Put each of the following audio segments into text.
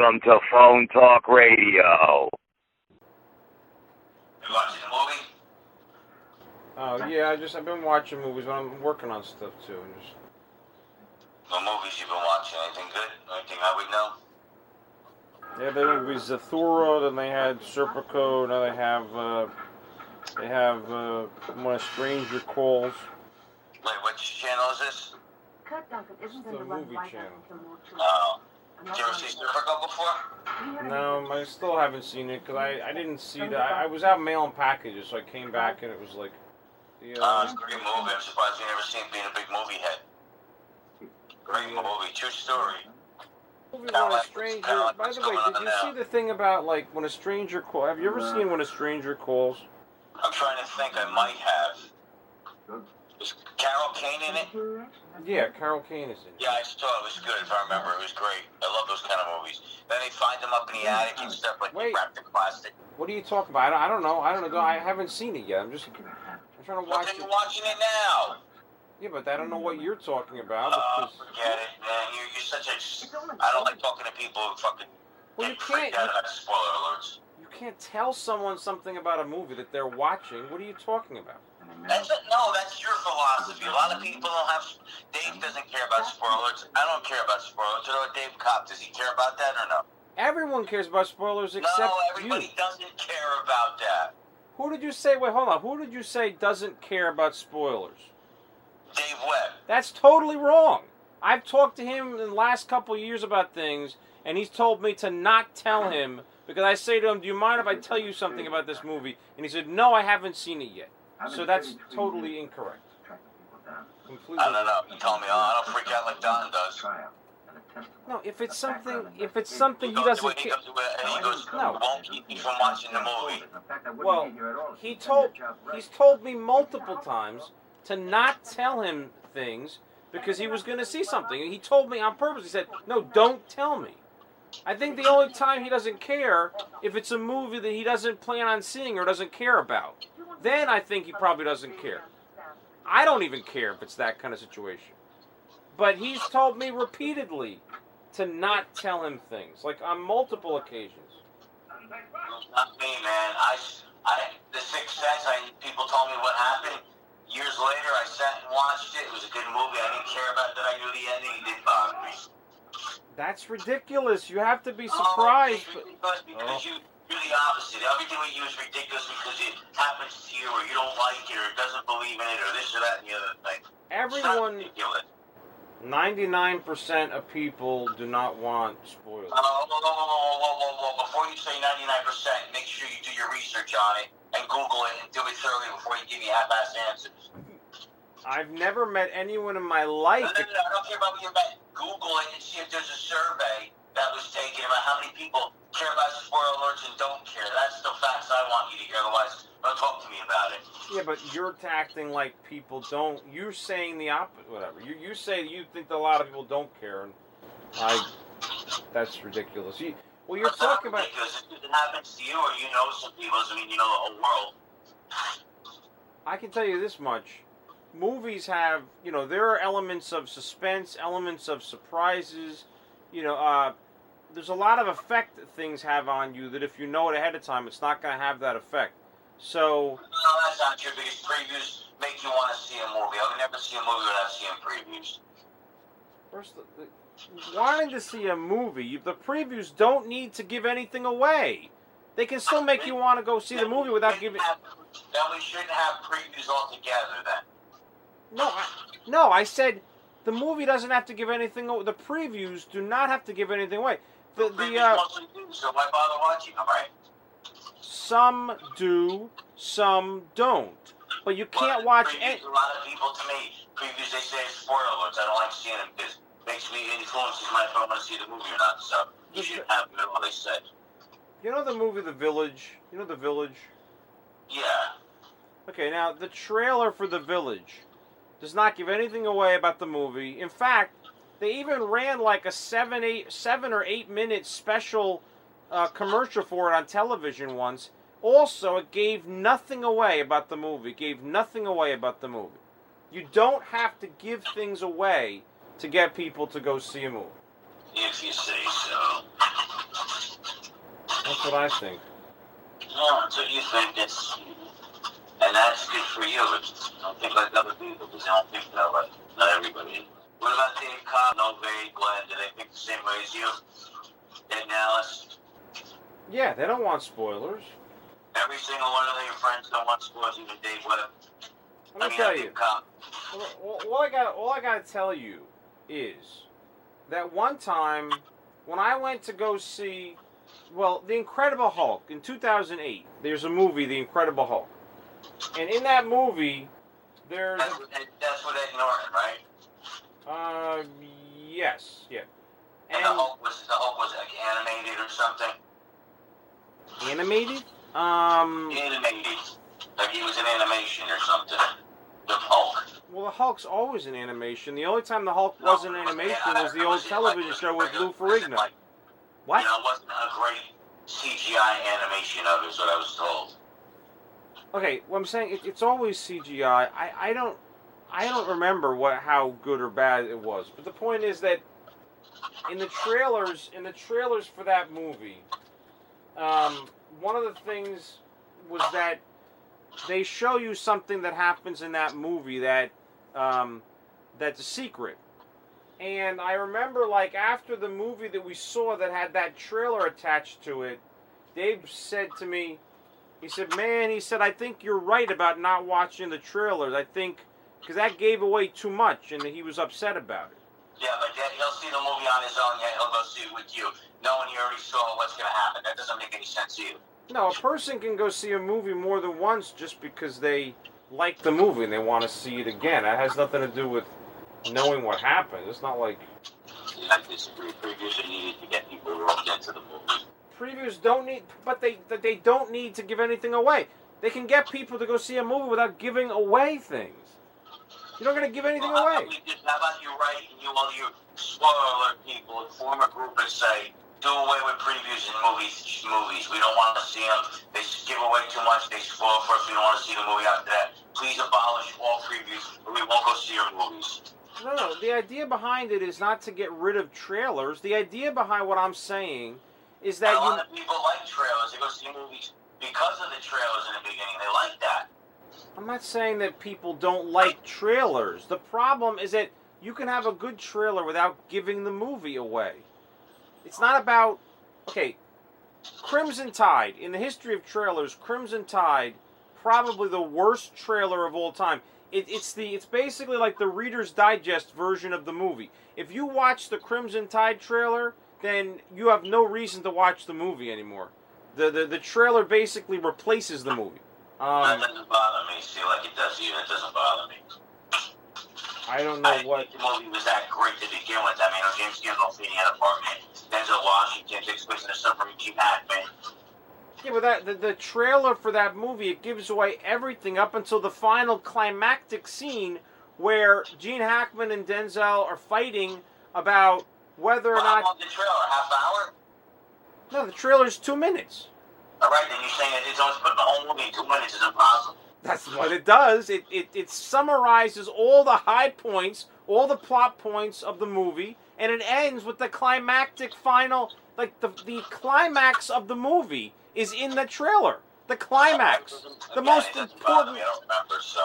Welcome to Phone Talk Radio. You watching the movie? Oh, yeah, I've been watching movies, but I'm working on stuff, too. What movies you been watching? Anything good? Anything I would know? Yeah, they have Zathura, then they had Serpico, now they have When a Stranger Calls. Wait, which channel is this? It's the movie channel. Oh. Did you ever see Serpico before? No, I still haven't seen it, because I didn't see that. I was out mailing packages, so I came back and it was like... It's a great movie. I'm surprised you never seen it being a big movie head. Great movie, true story. When a Stranger... By the way, did you see the thing about, like, When a Stranger Calls? Have you ever seen When a Stranger Calls? I'm trying to think. I might have. Was Carol Kane in it? Yeah, Carol Kane is in it. Yeah, I saw it. It was good, if I remember. It was great. I love those kind of movies. Then they find them up in the attic and stuff, like wrapped in plastic. What are you talking about? I don't know. I haven't seen it yet. I'm trying to watch it. You're watching it now. Yeah, but I don't know what you're talking about. Forget it, man. You're such a... I don't like talking to people who fucking get freaked out about spoiler alerts. You can't tell someone something about a movie that they're watching. What are you talking about? That's your philosophy. A lot of people don't have... Dave doesn't care about spoilers. I don't care about spoilers. You know what, Dave Cobb, does he care about that or no? Everyone cares about spoilers except you. No, everybody doesn't care about that. Who did you say... Wait, hold on. Who did you say doesn't care about spoilers? Dave Webb. That's totally wrong. I've talked to him in the last couple of years about things, and he's told me to not tell him, because I say to him, do you mind if I tell you something about this movie? And he said, no, I haven't seen it yet. So that's totally incorrect. Completely. I don't know. You tell me, I don't freak out like Don does. No, if it's something he doesn't care. He goes, no, won't keep me from watching the movie. Well, he's told me multiple times to not tell him things because he was going to see something. And he told me on purpose. He said, no, don't tell me. I think the only time he doesn't care if it's a movie that he doesn't plan on seeing or doesn't care about. Then I think he probably doesn't care. I don't even care if it's that kind of situation. But he's told me repeatedly to not tell him things, like on multiple occasions. Not me, man. The Sixth Sense, people told me what happened. Years later, I sat and watched it. It was a good movie. I didn't care about that. I knew the ending. It didn't bother me. That's ridiculous. You have to be surprised. Because you're the opposite. Everything with you is ridiculous because it happens to you, or you don't like it, or doesn't believe in it, or this or that and the other thing. Everyone, it's not ridiculous. 99% of people do not want spoilers. Whoa. Before you say 99%, make sure you do your research on it and Google it and do it thoroughly before you give me half-assed answers. I've never met anyone in my life. No, I don't care about what you met. Google it and see if there's a survey that was taken about how many people care about spoiler alerts and don't care. That's the facts I want you to hear. Otherwise, don't talk to me about it. Yeah, but you're acting like people don't. You're saying the opposite. Whatever. You say you think that a lot of people don't care, and that's ridiculous. You're talking about. Because if it happens to you, or you know some people, doesn't mean you know the whole world. I can tell you this much. Movies have, there are elements of suspense, elements of surprises. There's a lot of effect that things have on you that if you know it ahead of time, it's not going to have that effect. So... No, that's not true, because previews make you want to see a movie. I would never see a movie without seeing previews. First, wanting to see a movie, the previews don't need to give anything away. They can still make you want to go see the movie without giving... Then we shouldn't have previews altogether, then. No, I said the movie doesn't have to give anything away. The previews do not have to give anything away. So why bother watching them, right? Some do, some don't. But you can't watch any... A lot of people, to me, previews, they say spoiler alerts. I don't like seeing them because it makes me influences my if I want to see the movie or not. So you should have them all they said. You know the movie The Village? You know The Village? Yeah. Okay, now the trailer for The Village does not give anything away about the movie. In fact, they even ran like a 7 or 8 minute special commercial for it on television once. Also, it gave nothing away about the movie. You don't have to give things away to get people to go see a movie. If you say so. That's what I think. No, that's what you think. And that's good for you. But don't think like other people, because they don't think that way. Not everybody. What about Dave Cobb, Nove, Glenn? Do they think the same way as you? Ed and Alice? Yeah, they don't want spoilers. Every single one of your friends don't want spoilers, even Dave Webb. Let me tell you. All I gotta tell you is that one time when I went to go see, well, The Incredible Hulk in 2008. There's a movie, The Incredible Hulk, and in that movie, there's that's with Ed Norton, right? Yes, yeah. And the Hulk was like animated or something. Animated? Animated. Like he was in animation or something. The Hulk. Well, the Hulk's always in animation. The only time the Hulk wasn't in animation was the old television show with Lou Ferrigno. What? You know, it wasn't a great CGI animation of it, is what I was told. Okay, well, I'm saying it's always CGI. I don't remember how good or bad it was. But the point is that in the trailers for that movie, one of the things was that they show you something that happens in that movie that's a secret. And I remember, like, after the movie that we saw that had that trailer attached to it, Dave said to me, he said, man, I think you're right about not watching the trailers. I think, because that gave away too much, and he was upset about it. Yeah, but he'll see the movie on his own, yeah, he'll go see it with you, knowing he already saw what's going to happen. That doesn't make any sense either. No, a person can go see a movie more than once just because they like the movie and they want to see it again. That has nothing to do with knowing what happened. It's not like... I disagree. Previews are needed to get people roped into the movie. Previews don't need... But they don't need to give anything away. They can get people to go see a movie without giving away things. You're not going to give anything away. How about you write and all you spoiler people and form a group and say, do away with previews in movies. We don't want to see them. They give away too much. They spoil for us. We don't want to see the movie after that. Please abolish all previews or we won't go see your movies. No. The idea behind it is not to get rid of trailers. The idea behind what I'm saying is that a lot of people like trailers. They go see movies because of the trailers in the beginning. They like that. I'm not saying that people don't like trailers. The problem is that you can have a good trailer without giving the movie away. It's not about... Okay, Crimson Tide. In the history of trailers, Crimson Tide, probably the worst trailer of all time. It's basically like the Reader's Digest version of the movie. If you watch the Crimson Tide trailer, then you have no reason to watch the movie anymore. The trailer basically replaces the movie. That doesn't bother me. See, like it does you, it doesn't bother me. I don't know what... the movie was that great to begin with. I mean, James Gandolfini had apartment. Denzel Washington takes place in the submarine. Gene Hackman. Yeah, but the trailer for that movie, it gives away everything up until the final climactic scene where Gene Hackman and Denzel are fighting about whether or not... How long the trailer? Half hour? No, the trailer's 2 minutes. All right, then you're saying that it's always putting the whole movie in 2 minutes is impossible. That's what it does. It summarizes all the high points, all the plot points of the movie, and it ends with the climactic final... Like, the climax of the movie is in the trailer. The climax. The most important... I don't remember, so...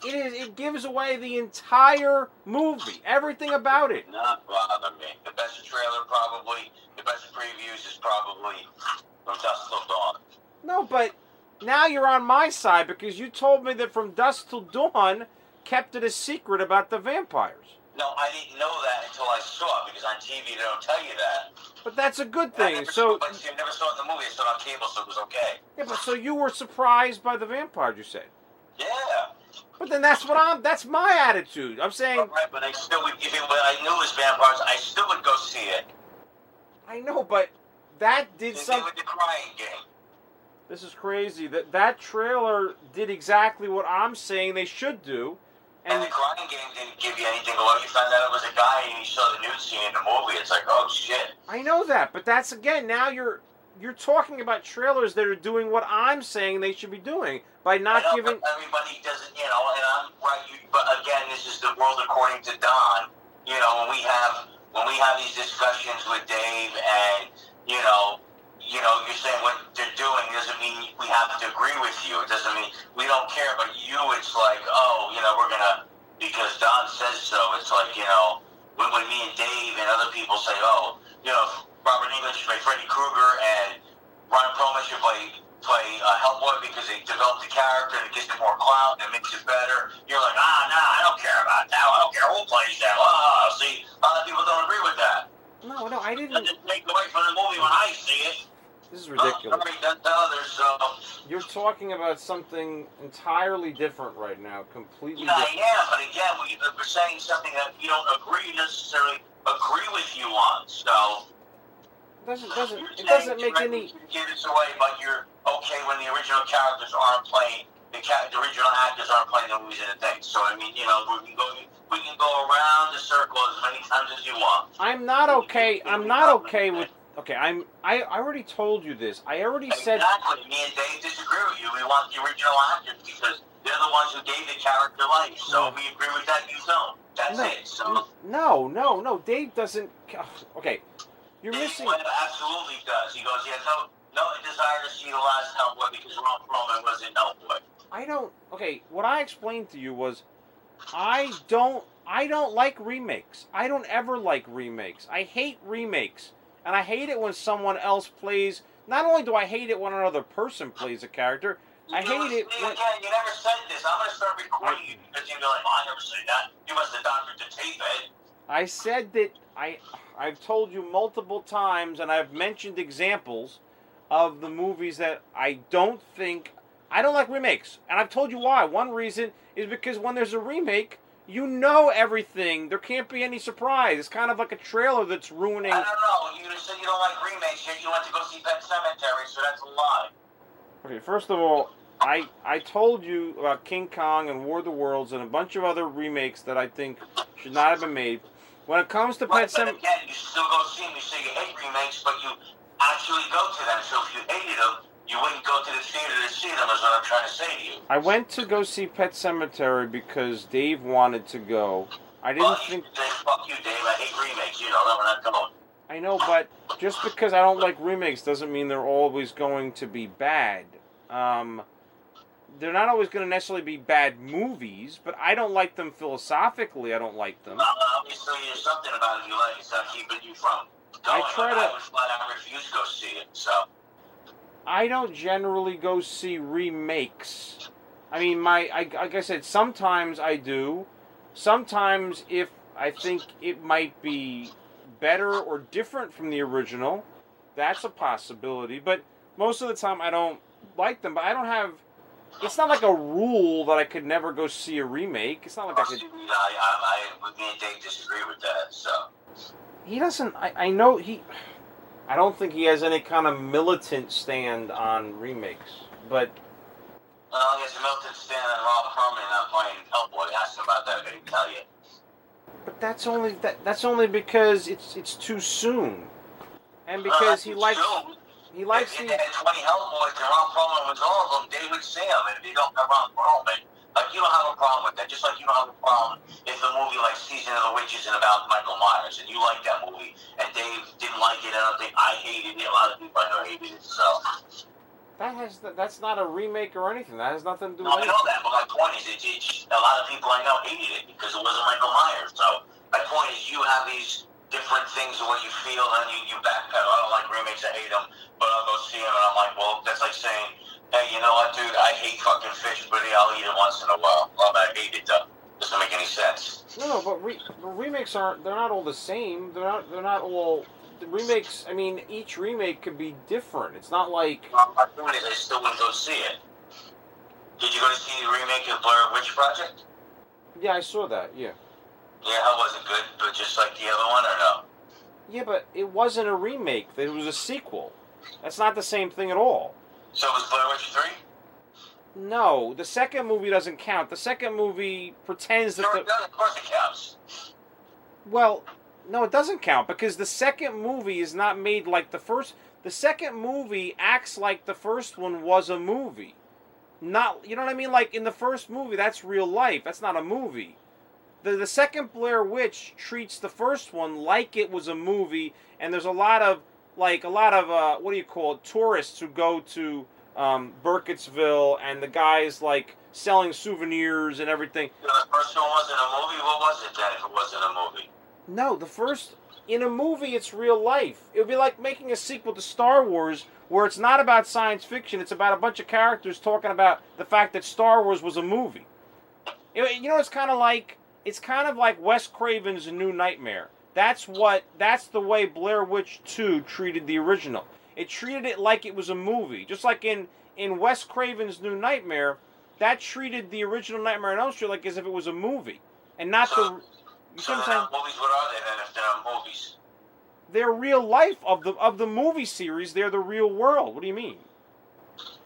It gives away the entire movie. Everything about it. Not bother me. The best trailer probably, the best previews is probably From Dusk Till Dawn. No, but now you're on my side because you told me that From Dusk Till Dawn kept it a secret about the vampires. No, I didn't know that until I saw it because on TV they don't tell you that. But that's a good But I thing. So never saw it in the movie. I saw it on cable, so it was okay. yeah, but so you were surprised by the vampires, you said. Yeah. But then that's my attitude. I'm saying. All right, but I still would. If I knew it was vampires, I still would go see it. I know, but that did something. With the Crying Game. This is crazy. That trailer did exactly what I'm saying they should do. And the Crying Game didn't give you anything. Well, you found out it was a guy and you saw the nude scene in the movie. It's like, oh shit. I know that, but that's again. Now you're talking about trailers that are doing what I'm saying they should be doing by not giving. Everybody doesn't, and I'm right. But again, this is the world according to Don. When we have these discussions with Dave, and you you're saying what they're doing doesn't mean we have to agree with you. It doesn't mean we don't care, but you, it's like, we're going to, because Don says so, it's like, when me and Dave and other people say, Robert Englund should play Freddy Krueger and Ron Perlman should play Hellboy because they developed the character and it gives it more clout and it makes it better. You're like, I don't care about that. I don't care who plays that. See, a lot of people don't agree with that. No, I didn't. That doesn't take away from the movie when I see it. This is ridiculous. Others, so. You're talking about something entirely different right now, completely Yeah, different. I am, but again, we're saying something that you don't necessarily agree with you on, so. It doesn't make any. Give this away, but you're okay when the original characters aren't playing, the original actors aren't playing the movies and the things. So I mean, we can go around the circle as many times as you want. I'm not okay. I'm not okay with. Okay, I already told you this. I already said. Exactly. Me and Dave disagree with you. We want the original actors because they're the ones who gave the character life. So we agree with that. You don't. That's it. So. No. Dave doesn't. Okay. You're missing. Absolutely does. He goes, he has no desire to see the last Hellboy because Ron Perlman was in Hellboy. I don't. Okay, what I explained to you was, I don't like remakes. I don't ever like remakes. I hate remakes, and I hate it when someone else plays. Not only do I hate it when another person plays a character, I hate it when. Again, you never said this. I'm going to start recording you because you'll be like, I never said that. You must have doctored the tape, Ed. I said that I've told you multiple times, and I've mentioned examples of the movies that I don't like remakes. And I've told you why. One reason is because when there's a remake, you know everything. There can't be any surprise. It's kind of like a trailer that's ruining. I don't know. You said you don't like remakes, yet you went to go see Pet Sematary, so that's a lie. Okay, first of all, I told you about King Kong and War of the Worlds and a bunch of other remakes that I think should not have been made. When it comes to Pet Sematary... Again, you still go see them. You say you hate remakes, but you actually go to them. So if you hated them, you wouldn't go to the theater to see them, is what I'm trying to say to you. I went to go see Pet Sematary because Dave wanted to go. I didn't think... Fuck you, Dave. I hate remakes. You know that we're not going. I know, but just because I don't like remakes doesn't mean they're always going to be bad. They're not always going to necessarily be bad movies, but I don't like them philosophically. I don't like them. Well, obviously, there's something about it you like. It's not keeping you from going. I would flat out refuse to go see it, so... I don't generally go see remakes. I mean, like I said, sometimes I do. Sometimes if I think it might be better or different from the original, that's a possibility. But most of the time I don't like them. But I don't have... It's not like a rule that I could never go see a remake. It's not like I could... Me and Dave disagree with that, so... He doesn't... I know he... I don't think he has any kind of militant stand on remakes, but... Well, he has a militant stand on Rob Perlman not playing Hellboy. Ask him about that, but he can tell you. But that's only because it's too soon. And because he likes... He likes if they had 20 Hellboys and Ron Perlman was all of them, they would see them. And if you don't have Ron Perlman, like, you don't have a problem with that. Just like you don't have a problem if a movie like Season of the Witches and about Michael Myers, and you like that movie, and Dave didn't like it, I don't think I hated it. A lot of people I know hated it, so... That's not a remake or anything. That has nothing to do with I know that, but my point is, a lot of people I know hated it because it wasn't Michael Myers. So my point is, you have these different things of what you feel, and you backpedal. I don't like remakes, I hate them, but I'll go see them, and I'm like, well, that's like saying, hey, you know what, dude, I hate fucking fish, but I'll eat it once in a while. Well, I hate it, though. Doesn't make any sense. No, but remakes they're not all the same. They're not all... The remakes, I mean, each remake could be different. It's not like... My point is, I still wouldn't go see it. Did you go to see the remake of Blair Witch Project? Yeah, I saw that, yeah. Yeah, how was it? Good, but just like the other one, or no? Yeah, but it wasn't a remake. It was a sequel. That's not the same thing at all. So was Blair Witch 3? No, the second movie doesn't count. The second movie pretends that Sure, it does. Of course it counts. Well, no, it doesn't count, because the second movie is not made like the first. The second movie acts like the first one was a movie. Not, you know what I mean? Like, in the first movie, that's real life. That's not a movie. The second Blair Witch treats the first one like it was a movie, and there's a lot of like a lot of what do you call it, tourists who go to Burkittsville, and the guys like selling souvenirs and everything. The first one wasn't a movie. What was it then? If it wasn't a movie? No, the first in a movie, it's real life. It would be like making a sequel to Star Wars, where it's not about science fiction. It's about a bunch of characters talking about the fact that Star Wars was a movie. You know, it's kind of like Wes Craven's New Nightmare. That's the way Blair Witch 2 treated the original. It treated it like it was a movie. Just like in Wes Craven's New Nightmare, that treated the original Nightmare on Elm Street like as if it was a movie. And not so, the... You so they're not movies, what are they then if they're not movies? They're real life of the movie series. They're the real world. What do you mean?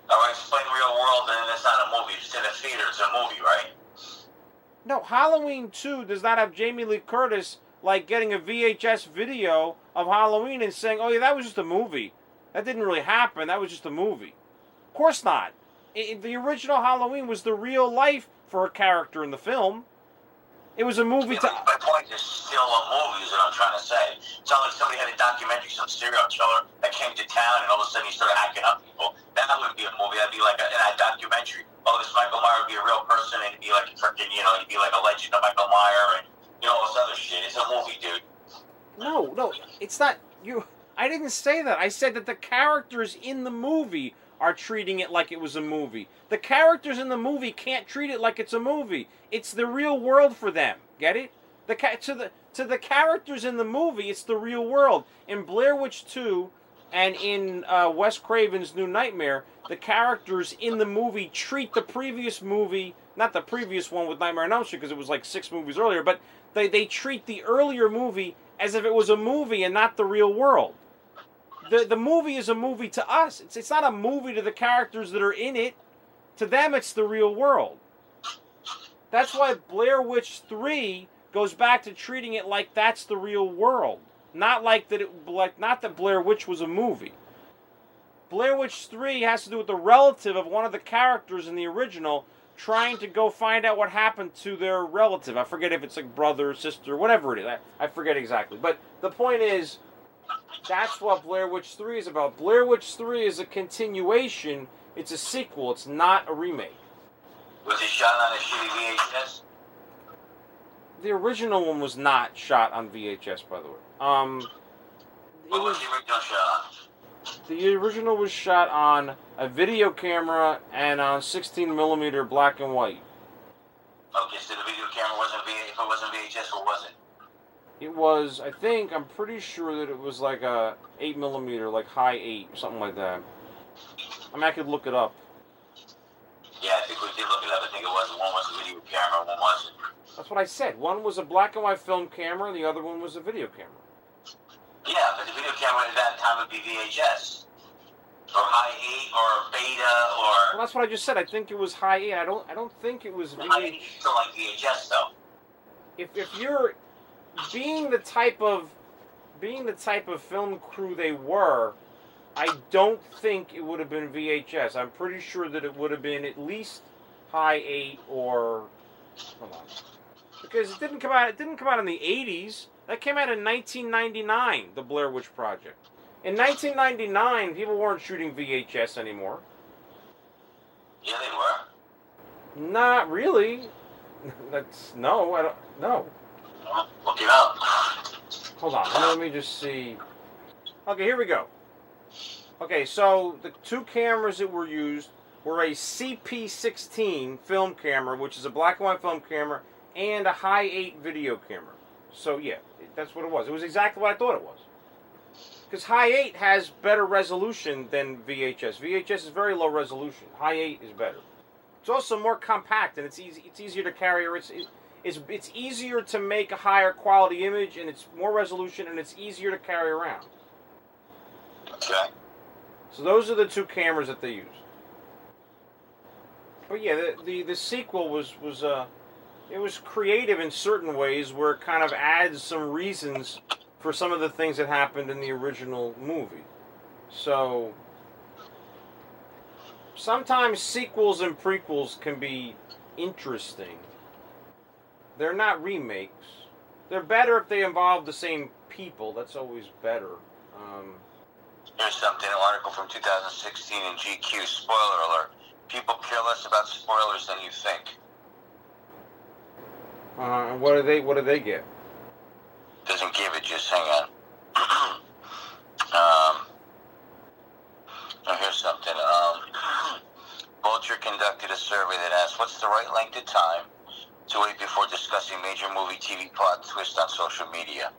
All right, explain real world, and then it's not a movie. It's in a theater. It's a movie, right? No, Halloween 2 does not have Jamie Lee Curtis like getting a VHS video of Halloween and saying, "Oh yeah, that was just a movie. That didn't really happen. That was just a movie." Of course not. The original Halloween was the real life for a character in the film. It was a movie to... My point is still a movie, is what I'm trying to say. It's not like somebody had a documentary, some serial killer that came to town and all of a sudden he started hacking up people. That wouldn't be a movie. That'd be like a documentary. Oh, this Michael Myers would be a real person and he'd be like a freaking, he'd be like a legend of Michael Myers and, all this other shit. It's a movie, dude. No, it's not... I didn't say that. I said that the characters in the movie are treating it like it was a movie. The characters in the movie can't treat it like it's a movie. It's the real world for them. Get it? To the characters in the movie, it's the real world. In Blair Witch 2 and in Wes Craven's New Nightmare, the characters in the movie treat the previous movie, not the previous one with Nightmare on Elm Street because it was like 6 movies earlier, but they treat the earlier movie as if it was a movie and not the real world. The movie is a movie to us. It's not a movie to the characters that are in it. To them, it's the real world. That's why Blair Witch 3 goes back to treating it like that's the real world. Not not that Blair Witch was a movie. Blair Witch 3 has to do with the relative of one of the characters in the original trying to go find out what happened to their relative. I forget if it's like brother, sister, whatever it is. I forget exactly. But the point is, that's what Blair Witch 3 is about. Blair Witch 3 is a continuation. It's a sequel. It's not a remake. Was it shot on a shitty VHS? The original one was not shot on VHS, by the way. What was the original shot on? The original was shot on a video camera and on 16mm black and white. Okay, so the video camera wasn't if it wasn't VHS, what was it? It was, I'm pretty sure that it was like a 8mm, like high 8, something like that. I mean, I could look it up. Yeah, I think we did look it up. I think it was. One was a video camera, one wasn't. That's what I said. One was a black and white film camera, and the other one was a video camera. Yeah, but the video camera at that time would be VHS. Or high 8, or beta, or... Well, that's what I just said. I think it was high 8. I don't think it was VHS. High 8 is still like VHS, though. If you're... Being the type of film crew they were, I don't think it would have been VHS. I'm pretty sure that it would have been at least high 8 or... Hold on. Because it didn't come out in the 80s. That came out in 1999, the Blair Witch Project. In 1999, people weren't shooting VHS anymore. Yeah, they were. Not really. I don't... No. Look it up. Hold on, let me just see. Okay, here we go. Okay, so the two cameras that were used were a CP16 film camera, which is a black and white film camera, and a high 8 video camera. So yeah, that's what it was. It was exactly what I thought it was. Because high 8 has better resolution than VHS. VHS is very low resolution. High 8 is better. It's also more compact, and it's easier to carry. It's easier to make a higher quality image, and it's more resolution, and it's easier to carry around. Okay. So those are the two cameras that they used. But yeah, the sequel was creative in certain ways, where it kind of adds some reasons for some of the things that happened in the original movie. So sometimes sequels and prequels can be interesting. They're not remakes. They're better if they involve the same people. That's always better. Here's something, an article from 2016 in GQ. Spoiler alert. People care less about spoilers than you think. What do they get? Doesn't give it, just hang on. Here's something. Vulture conducted a survey that asked, what's the right length of time to wait before discussing major movie TV plot twists on social media?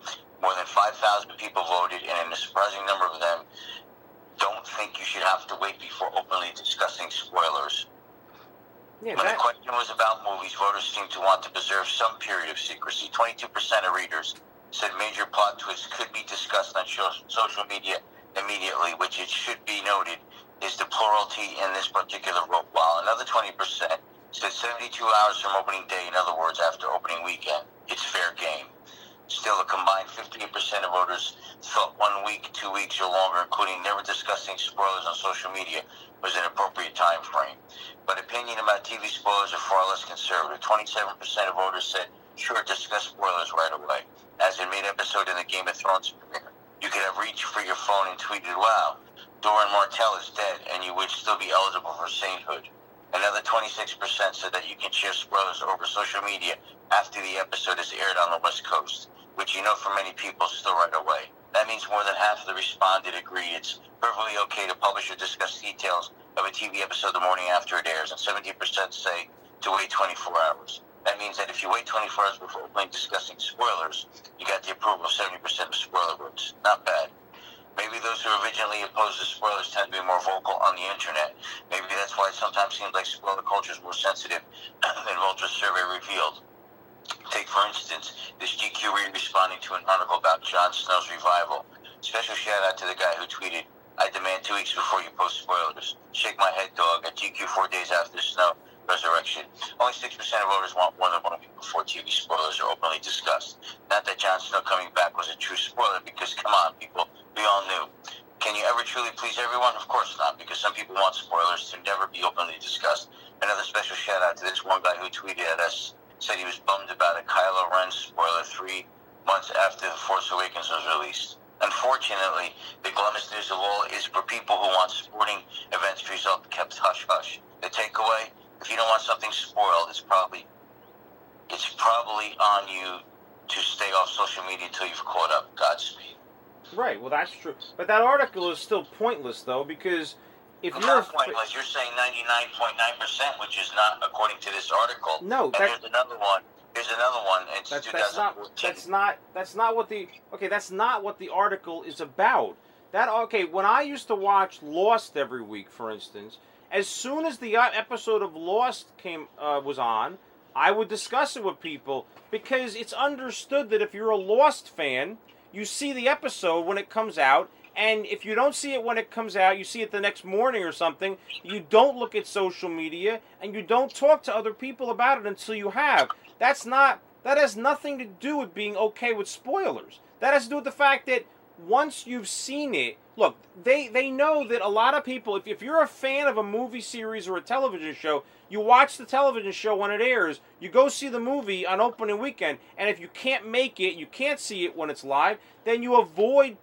More than 5,000 people voted, and a surprising number of them don't think you should have to wait before openly discussing spoilers. Yeah, when the question was about movies, voters seemed to want to preserve some period of secrecy. 22% of readers said major plot twists could be discussed on social media immediately, which it should be noted is the plurality in this particular vote, while another 20% said 72 hours from opening day, in other words, after opening weekend. It's fair game. Still, a combined 58% of voters thought 1 week, 2 weeks, or longer, including never discussing spoilers on social media, was an appropriate time frame. But opinion about TV spoilers are far less conservative. 27% of voters said, sure, discuss spoilers right away. As in mid-episode in the Game of Thrones premiere, you could have reached for your phone and tweeted, wow, Doran Martell is dead, and you would still be eligible for sainthood. Another 26% said that you can share spoilers over social media after the episode is aired on the West Coast, which you know for many people still right away. That means more than half of the responded agreed it's perfectly okay to publish or discuss details of a TV episode the morning after it airs, and 70% say to wait 24 hours. That means that if you wait 24 hours before openly discussing spoilers, you got the approval of 70% of spoiler votes. Not bad. Maybe those who originally opposed to spoilers tend to be more vocal on the internet. Maybe that's why it sometimes seems like spoiler culture is more sensitive than Vulture's survey revealed. Take, for instance, this GQ reader responding to an article about Jon Snow's revival. Special shout out to the guy who tweeted, I demand 2 weeks before you post spoilers. Shake my head, dog, at GQ 4 days after Snow resurrection. Only 6% of voters want more than 1 week before TV spoilers are openly discussed. Not that Jon Snow coming back was a true spoiler, because come on, people, we all knew. Can you ever truly please everyone? Of course not, because some people want spoilers to never be openly discussed. Another special shout out to this one guy who tweeted at us, said he was bummed about a Kylo Ren spoiler 3 months after The Force Awakens was released. Unfortunately, the glumest news of all is for people who want sporting events to result kept hush-hush. The takeaway, if you don't want something spoiled, it's probably on you to stay off social media until you've caught up. Godspeed. Right, well, that's true. But that article is still pointless, though, because if it's you're... not pointless. You're saying 99.9%, which is not according to this article. No, and here's another one. It's 2014. That's not what the article is about. When I used to watch Lost every week, for instance, as soon as the episode of Lost was on, I would discuss it with people, because it's understood that if you're a Lost fan, you see the episode when it comes out, and if you don't see it when it comes out, you see it the next morning or something, you don't look at social media, and you don't talk to other people about it until you have. That has nothing to do with being okay with spoilers. That has to do with the fact that once you've seen it, look, they know that a lot of people, if you're a fan of a movie series or a television show, you watch the television show when it airs, you go see the movie on opening weekend, and if you can't make it, you can't see it when it's live, then you avoid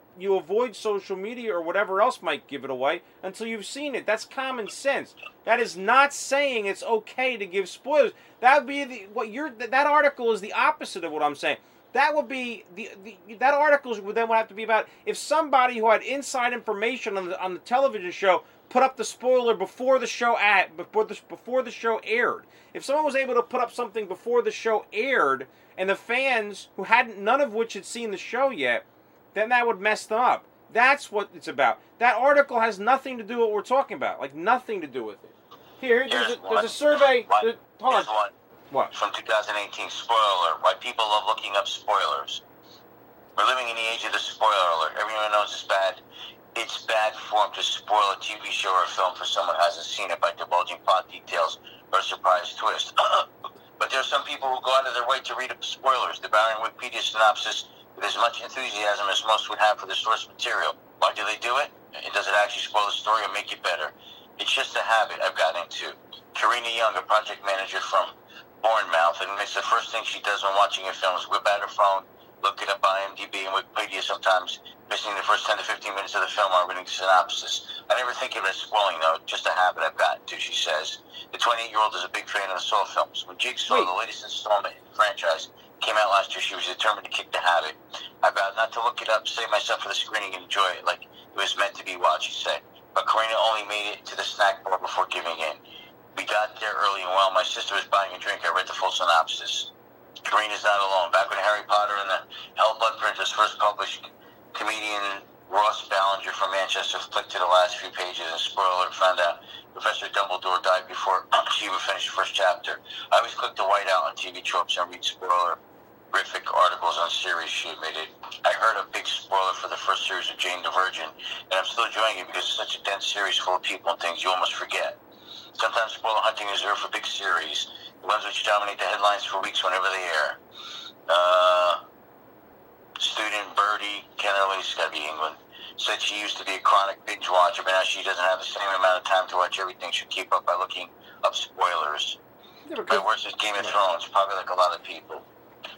social media or whatever else might give it away until you've seen it. That's common sense. That is not saying it's okay to give spoilers. That would be that article is the opposite of what I'm saying. That would be that article would have to be about if somebody who had inside information on the television show put up the spoiler before the show aired. If someone was able to put up something before the show aired, and the fans who none of which had seen the show yet, then that would mess them up. That's what it's about. That article has nothing to do with what we're talking about. Like, nothing to do with it. There's a survey. Hold on. One. What? From 2018, spoiler. Why people love looking up spoilers. We're living in the age of the spoiler alert. Everyone knows it's bad. It's bad form to spoil a TV show or a film for someone who hasn't seen it by divulging plot details or a surprise twist. But there are some people who go out of their way to read up spoilers, devouring Wikipedia synopsis with as much enthusiasm as most would have for the source material. Why do they do it? And does it actually spoil the story or make it better? It's just a habit I've gotten into. Karina Young, a project manager from Bournemouth, admits the first thing she does when watching a film is whip out her phone, look it up on IMDb and Wikipedia sometimes, missing the first 10 to 15 minutes of the film or reading the synopsis. I never think of it as spoiling, though, just a habit I've gotten to, she says. The 28-year-old is a big fan of the Saw films. When Jigsaw, the latest installment in the franchise, came out last year, she was determined to kick the habit. I vowed not to look it up, save myself for the screening, and enjoy it like it was meant to be watched, she said. But Karina only made it to the snack bar before giving in. We got there early, and while my sister was buying a drink, I read the full synopsis. Karina's not alone. Back when Harry Potter and the Hellboy print was first published, comedian Ross Ballinger from Manchester flicked to the last few pages and, spoiler alert, found out Professor Dumbledore died before she even finished the first chapter. I always click the white out on TV tropes and read spoiler-rific articles on series, she admitted. I heard a big spoiler for the first series of Jane the Virgin, and I'm still enjoying it because it's such a dense series full of people and things you almost forget. Sometimes spoiler hunting is reserved for big series, the ones which dominate the headlines for weeks whenever they air. Student Birdie Kennerly's got to be Englund, said she used to be a chronic binge watcher, but now she doesn't have the same amount of time to watch everything. She'll keep up by looking up spoilers. My worst is Game of Thrones, probably like a lot of people.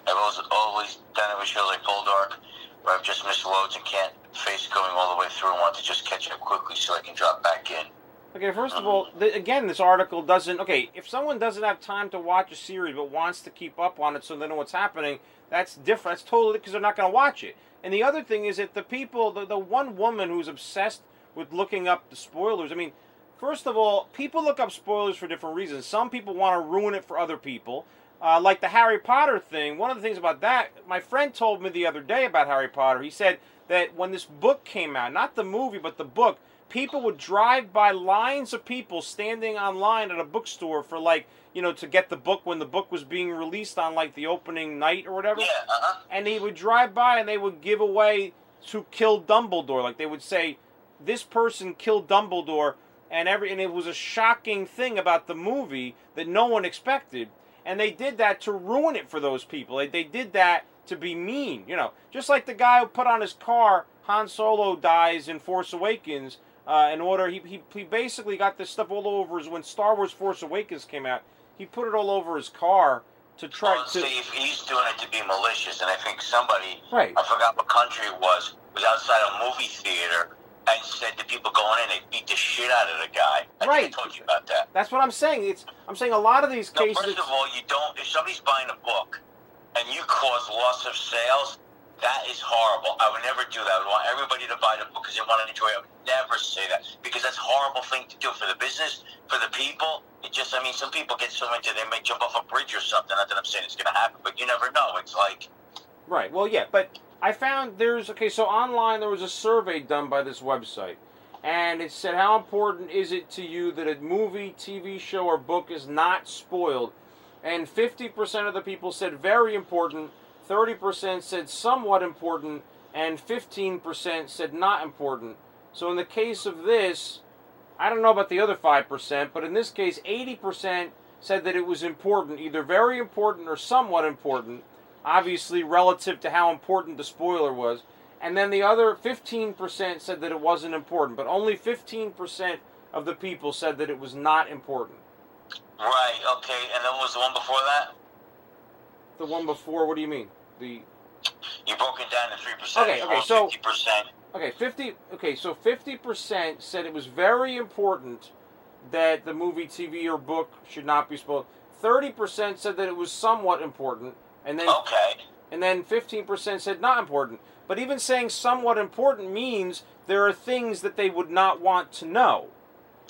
I've always done it with shows like Poldark, where I've just missed loads and can't face going all the way through and want to just catch up quickly so I can drop back in. Okay, first of all, again, this article doesn't... Okay, if someone doesn't have time to watch a series but wants to keep up on it so they know what's happening, that's different. That's totally because they're not going to watch it. And the other thing is that the people, the one woman who's obsessed with looking up the spoilers, I mean, first of all, people look up spoilers for different reasons. Some people want to ruin it for other people. Like the Harry Potter thing, one of the things about that, my friend told me the other day about Harry Potter, he said that when this book came out, not the movie, but the book, people would drive by lines of people standing online at a bookstore for, like, you know, to get the book when the book was being released on, like, the opening night or whatever. Yeah, And he would drive by and they would give away to kill Dumbledore. Like, they would say, this person killed Dumbledore, and it was a shocking thing about the movie that no one expected. And they did that to ruin it for those people. They did that to be mean, you know. Just like the guy who put on his car, Han Solo dies in Force Awakens, in order, he basically got this stuff all over when Star Wars Force Awakens came out. He put it all over his car to try to... See, if he's doing it to be malicious, and I think somebody, right, I forgot what country it was outside a movie theater and said to people going in, they beat the shit out of the guy. I think I told you about that. That's what I'm saying. I'm saying a lot of these cases... First of all, you don't... If somebody's buying a book and you cause loss of sales, that is horrible. I would never do that. I would want everybody to buy the book because they want to enjoy it. I would never say that because that's a horrible thing to do for the business, for the people. It just, I mean, some people get so into they may jump off a bridge or something. Not that I'm saying it's going to happen, but you never know. It's like... Right. Well, yeah, but I found so online there was a survey done by this website, and it said, how important is it to you that a movie, TV show, or book is not spoiled? And 50% of the people said very important, 30% said somewhat important, and 15% said not important. So in the case of this, I don't know about the other 5%, but in this case, 80% said that it was important, either very important or somewhat important, obviously relative to how important the spoiler was. And then the other 15% said that it wasn't important, but only 15% of the people said that it was not important. Right, okay, and then what was the one before that? The one before, what do you mean? You broke it down to 3%. Okay, so 50%. So 50% said it was very important that the movie, TV, or book should not be spoiled. 30% said that it was somewhat important, and then 15% said not important. But even saying somewhat important means there are things that they would not want to know.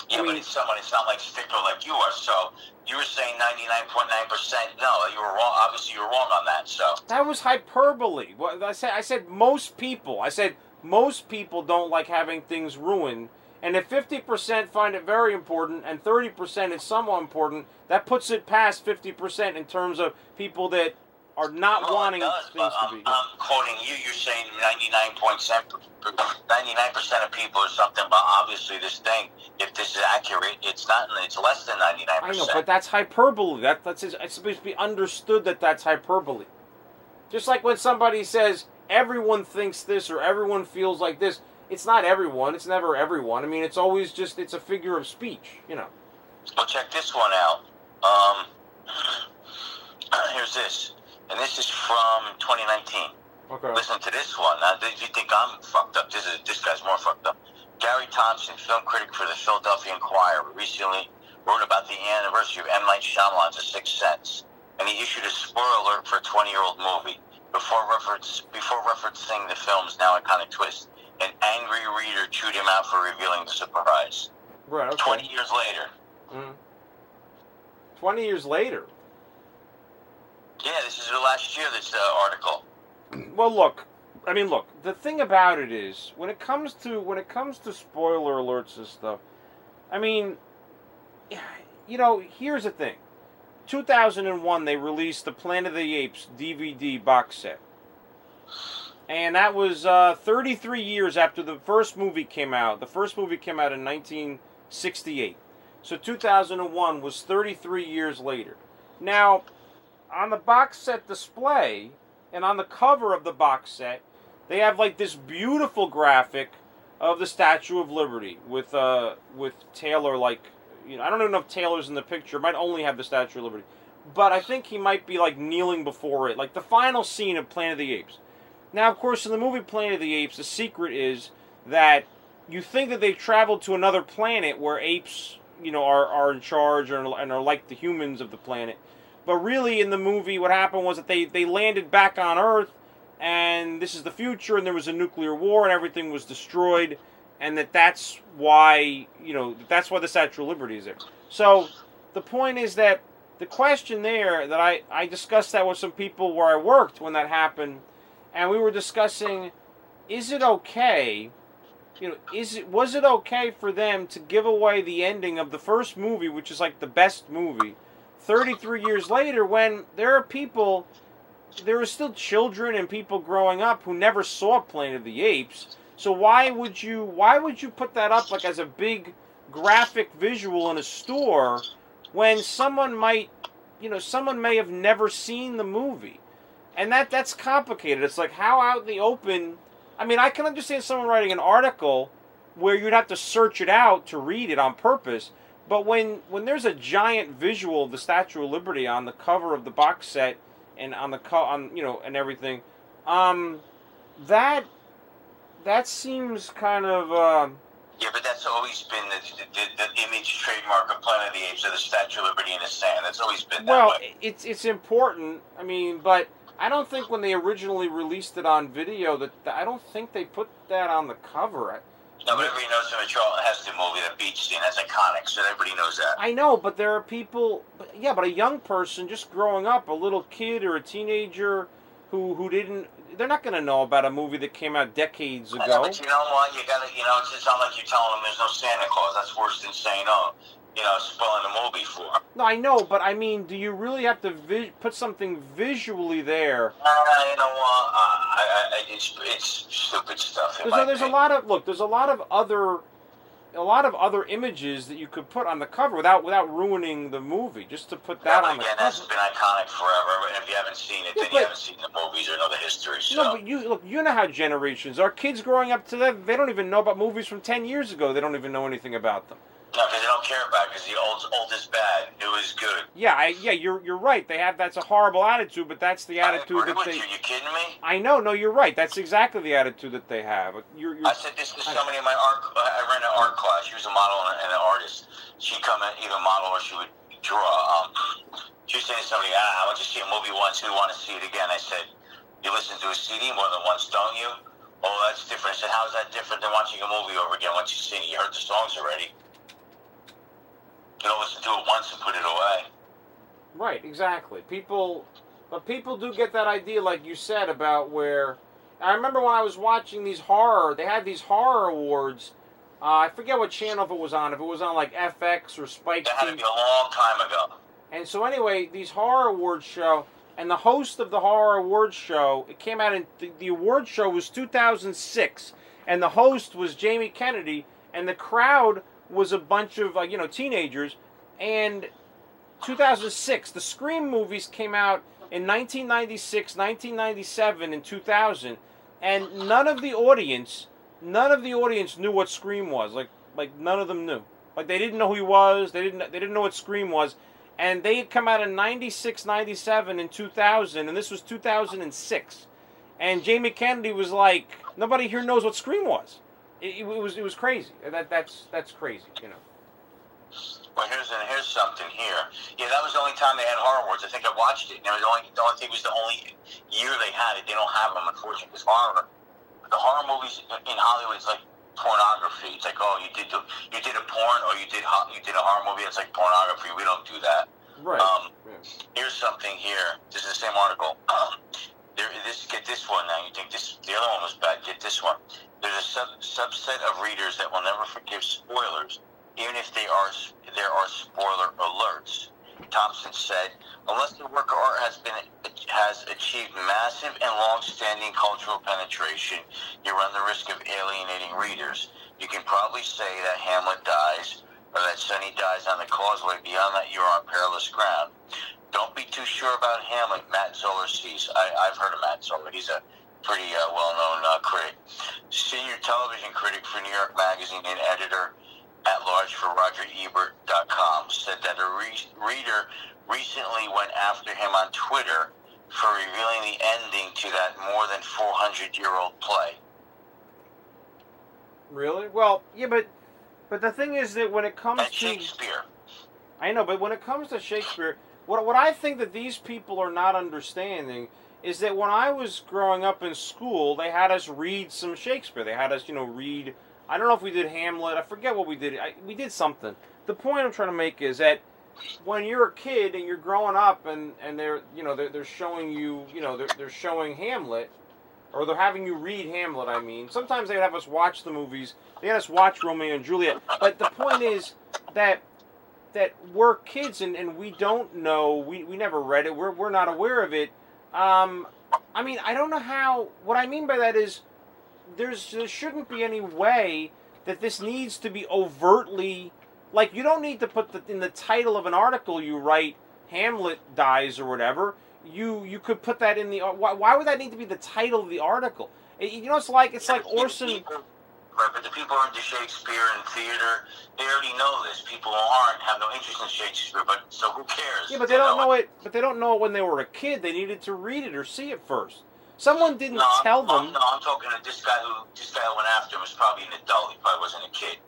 Yeah, but it's not like stickler like you are, so you were saying 99.9%. No, you were wrong. Obviously, you were wrong on that, so. That was hyperbole. What I said most people. I said most people don't like having things ruined. And if 50% find it very important and 30% is somewhat important, that puts it past 50% in terms of people that are not wanting things to be. I'm quoting you. You're saying 99% of people or something, but obviously this thing, if this is accurate, it's not. It's less than 99%. I know, but that's hyperbole. It's supposed to be understood that that's hyperbole. Just like when somebody says everyone thinks this or everyone feels like this, it's not everyone. It's never everyone. I mean, it's always just it's a figure of speech, you know. Well, check this one out. Here's this. And this is from 2019. Okay. Listen to this one. Now, if you think I'm fucked up, this guy's more fucked up. Gary Thompson, film critic for the Philadelphia Inquirer, recently wrote about the anniversary of M. Night Shyamalan's The Sixth Sense, and he issued a spoiler alert for a 20-year-old movie before referencing the film's now iconic twist. An angry reader chewed him out for revealing the surprise. Right. Okay. 20 years later. 20 years later. Yeah, this is the last year. This article. Well, look. The thing about it is, when it comes to spoiler alerts and stuff, here's the thing. 2001, they released the Planet of the Apes DVD box set. And that was 33 years after the first movie came out. The first movie came out in 1968. So 2001 was 33 years later. Now, on the box set display, and on the cover of the box set, they have like this beautiful graphic of the Statue of Liberty with Taylor, like, I don't even know if Taylor's in the picture. It might only have the Statue of Liberty. But I think he might be like kneeling before it, like the final scene of Planet of the Apes. Now, of course, in the movie Planet of the Apes, the secret is that you think that they've traveled to another planet where apes, are in charge and are like the humans of the planet. But really, in the movie, what happened was that they landed back on Earth, and this is the future, and there was a nuclear war, and everything was destroyed, and that's why, that's why the Statue of Liberty is there. So, the point is that the question there, that I discussed that with some people where I worked when that happened, and we were discussing, is it okay, was it okay for them to give away the ending of the first movie, which is like the best movie, 33 years later, when there are still children and people growing up who never saw Planet of the Apes. So why would you put that up like as a big graphic visual in a store when someone may have never seen the movie? And that's complicated. It's like, how out in the open? I can understand someone writing an article where you'd have to search it out to read it on purpose. But when there's a giant visual of the Statue of Liberty on the cover of the box set and on and everything, that seems kind of. Yeah, but that's always been the image trademark of Planet of the Apes, of the Statue of Liberty in the sand. That's always been that way. Well, it's important. But I don't think when they originally released it on video I don't think they put that on the cover. No, but everybody knows the Charlton Heston movie, the beach scene. That's iconic, so everybody knows that. I know, but there are people. But a young person just growing up, a little kid or a teenager who didn't. They're not going to know about a movie that came out decades ago. I know, but you know what? You got to. It's not like you're telling them there's no Santa Claus. That's worse than saying, spoiling the movie for them. No, I know, but do you really have to put something visually there? You know what? It's stupid stuff. There's a lot of other images that you could put on the cover without ruining the movie. Just to put that on the cover. That's been iconic forever. And if you haven't seen it, then you haven't seen the movies or know the history. So. No, but you know how generations are. Kids growing up today, they don't even know about movies from 10 years ago. They don't even know anything about them. No, because they don't care about it, because the old is bad, new is good. Yeah, you're right. That's a horrible attitude, but that's the attitude I agree with you. You kidding me? I know. No, you're right. That's exactly the attitude that they have. I said this to somebody in my art. I ran an art class. She was a model and an artist. She'd come in, either model or she would draw. She was saying to somebody, I went to see a movie once. We want to see it again. I said, you listen to a CD more than once, don't you? Oh, that's different. I said, how is that different than watching a movie over again once you've seen it? You heard the songs already. You don't listen to it once and put it away. Right, exactly. People do get that idea, like you said, about where. I remember when I was watching they had these horror awards. I forget what channel if it was on like FX or Spike. That had to be a long time ago. And so anyway, these horror awards show, and the host of the horror awards show, it came out in the award show was 2006, and the host was Jamie Kennedy, and the crowd was a bunch of teenagers. And 2006, the Scream movies came out in 1996, 1997, and 2000, and none of the audience knew what Scream was. Like none of them knew. Like they didn't know who he was. They didn't know what Scream was. And they had come out in 96, 97, and 2000, and this was 2006. And Jamie Kennedy was like, nobody here knows what Scream was. It was crazy. That's crazy, you know. Well, here's something here. Yeah, that was the only time they had horror awards. I think I watched it, and the only thing was the only year they had it. They don't have them, unfortunately, because the horror movies in Hollywood, it's like pornography. It's like, oh, you did a porn, or you did a horror movie. It's like pornography. We don't do that. Right. Here's something here. This is the same article. Get this one now. You think the other one was bad? Get this one. There's a subset of readers that will never forgive spoilers, even if there are spoiler alerts. Thompson said, unless the work of art has achieved massive and long-standing cultural penetration, you run the risk of alienating readers. You can probably say that Hamlet dies, or that Sonny dies on the causeway. Beyond that, you're on perilous ground. Don't be too sure about Hamlet, Matt Zoller sees. I've heard of Matt Zoller. He's a pretty well-known critic. Senior television critic for New York Magazine and editor at large for RogerEbert.com said that a reader recently went after him on Twitter for revealing the ending to that more than 400-year-old play. Really? Well, yeah, but the thing is that when it comes to Shakespeare, I know, but when it comes to Shakespeare, what I think that these people are not understanding is that when I was growing up in school, they had us read some Shakespeare. They had us, read. I don't know if we did Hamlet. I forget what we did. We did something. The point I'm trying to make is that when you're a kid and you're growing up and they're showing you, they're showing Hamlet, or they're having you read Hamlet. I mean, sometimes they'd have us watch the movies. They had us watch Romeo and Juliet. But the point is that we're kids and we don't know. We never read it. We're not aware of it. I mean, I don't know how. What I mean by that is there shouldn't be any way that this needs to be overtly, like, you don't need to put in the title of an article you write Hamlet dies or whatever. You could put that in the. Why would that need to be the title of the article? It's like Orson. Right, but the people who are into Shakespeare and theater, they already know this. People who aren't have no interest in Shakespeare, but so who cares? Yeah, but they don't know it. But they don't know it when they were a kid. They needed to read it or see it first. Someone didn't tell them. No, I'm talking to this guy who went after him was probably an adult. He probably wasn't a kid.